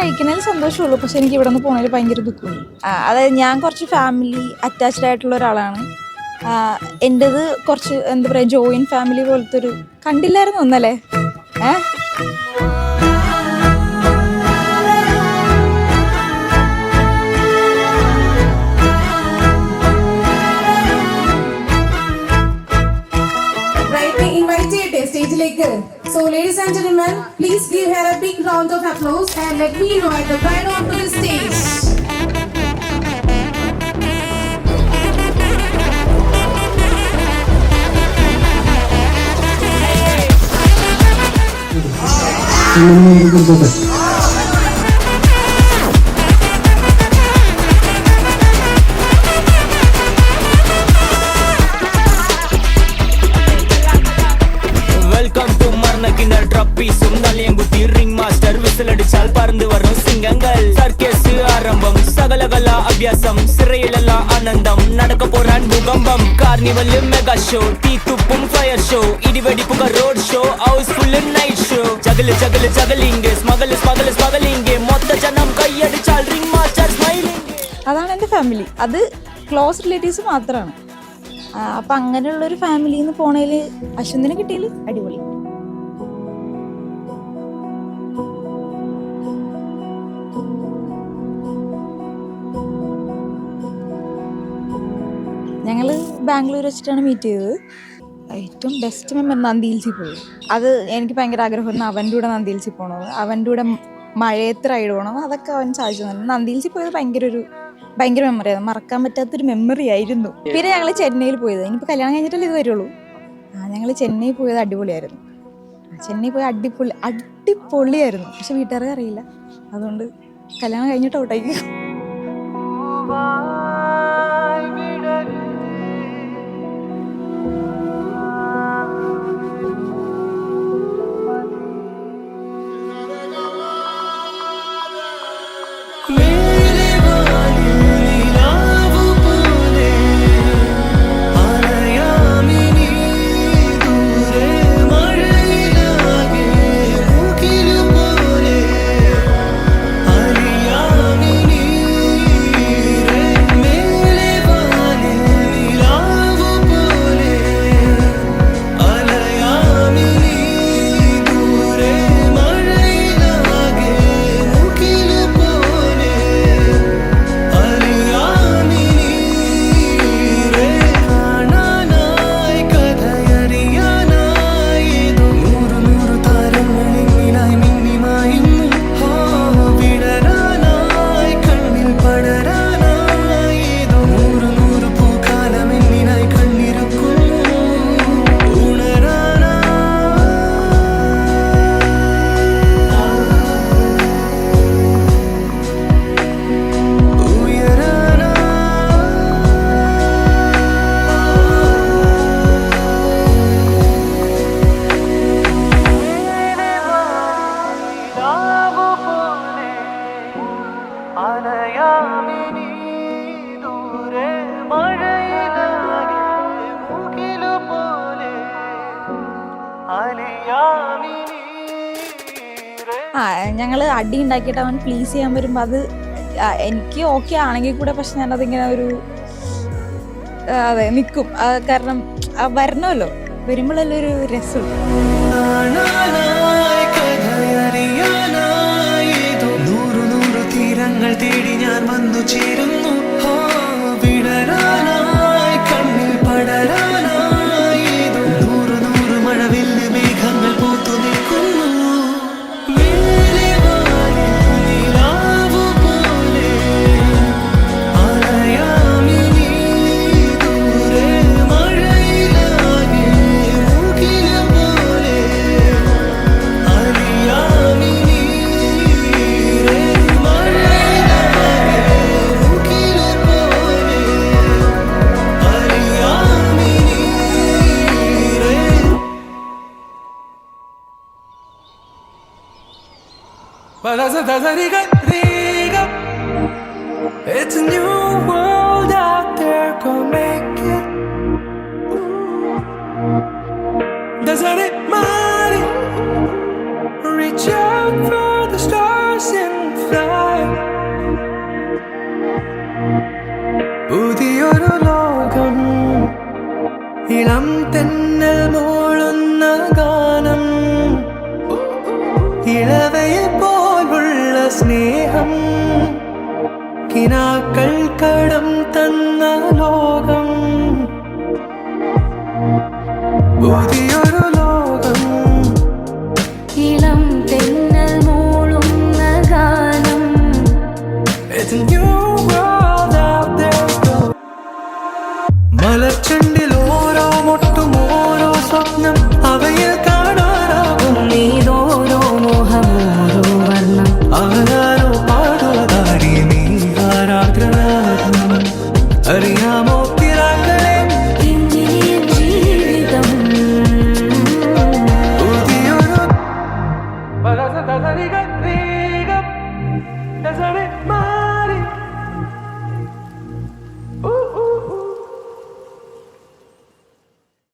കഴിക്കുന്നതിൽ സന്തോഷമുള്ളൂ, പക്ഷെ എനിക്ക് ഇവിടെ നിന്ന് പോകുന്നതിൽ ഭയങ്കര ദുഃഖമുണ്ട്. അതായത് ഞാൻ കുറച്ച് ഫാമിലി അറ്റാച്ച്ഡ് ആയിട്ടുള്ള ഒരാളാണ്. എൻ്റെത് കുറച്ച് എന്താ പറയുക, ജോയിൻറ്റ് ഫാമിലി പോലത്തെ ഒരു കണ്ടില്ലായിരുന്നു ഒന്നല്ലേ. So ladies and gentlemen, please give her a big round of applause and let me invite the bride onto the stage. சிறையிலெல்லாம் ஆனந்தம் நடக்க போறான் பூகம்பம். கார்னிவல் மெகா ஷோ, தீ துப்பும் ஃபயர் ஷோ, இடிவெடி புக road show, house full night show. ஜகலு ஜகலு ஜகலிங்க, സ്മഗല് സ്മഗല് സ്മഗലിംഗ്, മൊത്ത ജനം കൈയടിച്ചാൽ റിംഗ് മാസ്റ്റർ സ്മൈലിംഗ്. അതാണ് എൻ്റെ ഫാമിലി. അത് ക്ലോസ് റിലേറ്റീവ്സ് മാത്രമാണ്. അപ്പം അങ്ങനെയുള്ളൊരു ഫാമിലിയിൽ നിന്ന് പോണേൽ അശ്വന്തിനെ കിട്ടിയാൽ അടിപൊളി. ഞങ്ങൾ ബാംഗ്ലൂർ വെച്ചിട്ടാണ് മീറ്റ് ചെയ്തത്. ഏറ്റവും ബെസ്റ്റ് മെമ്മറി നന്ദി ഹിൽസിൽ പോയി. അത് എനിക്ക് ഭയങ്കര ആഗ്രഹമായിരുന്നു അവൻ്റെ കൂടെ നന്ദി ഹിൽസിൽ പോകണമെന്ന്, അവൻ്റെ കൂടെ മഴയത്ത് റൈഡ് പോകണമെന്ന്. അതൊക്കെ അവൻ സാധിച്ചു തന്നെ. നന്ദി ഹിൽസിൽ പോയത് ഭയങ്കര മെമ്മറി ആയിരുന്നു, മറക്കാൻ പറ്റാത്തൊരു മെമ്മറി ആയിരുന്നു. പിന്നെ ഞങ്ങൾ ചെന്നൈയിൽ പോയത്, ഇനിയിപ്പോൾ കല്യാണം കഴിഞ്ഞിട്ടല്ലേ ഇത് വരുള്ളൂ. ഞങ്ങൾ ചെന്നൈ പോയത് അടിപൊളിയായിരുന്നു. ചെന്നൈ പോയി അടിപൊളിയായിരുന്നു. പക്ഷെ വീട്ടുകാർക്ക് അറിയില്ല, അതുകൊണ്ട് കല്യാണം കഴിഞ്ഞിട്ട് ഔട്ടായി. ഞങ്ങൾ അടി ഉണ്ടാക്കിയിട്ട് അവൻ പ്ലീസ് ചെയ്യാൻ വരുമ്പോൾ അത് എനിക്ക് ഓക്കെ ആണെങ്കിൽ കൂടെ, പക്ഷെ ഞാനതിങ്ങനെ അതെ നിൽക്കും. കാരണം വരണമല്ലോ, വരുമ്പോഴല്ലേ ഒരു രസം. തീരങ്ങൾ തേടി ഞാൻ വന്നു ചേരുന്നു, കണ്ണിൽ പടരാനായി നൂറ് മഴവില്ല് മേഘങ്ങൾ പൂത്തു നിൽക്കുന്നു. It's a new world out there, go make it. Doesn't it matter? Reach out for the stars and fly. കിനാക്കൾ കടം തന്ന ലോകം, പുതിയൊരു ലോകം. ഇളം തെന്നൽ മൂളുന്ന ഗാനം, It's a new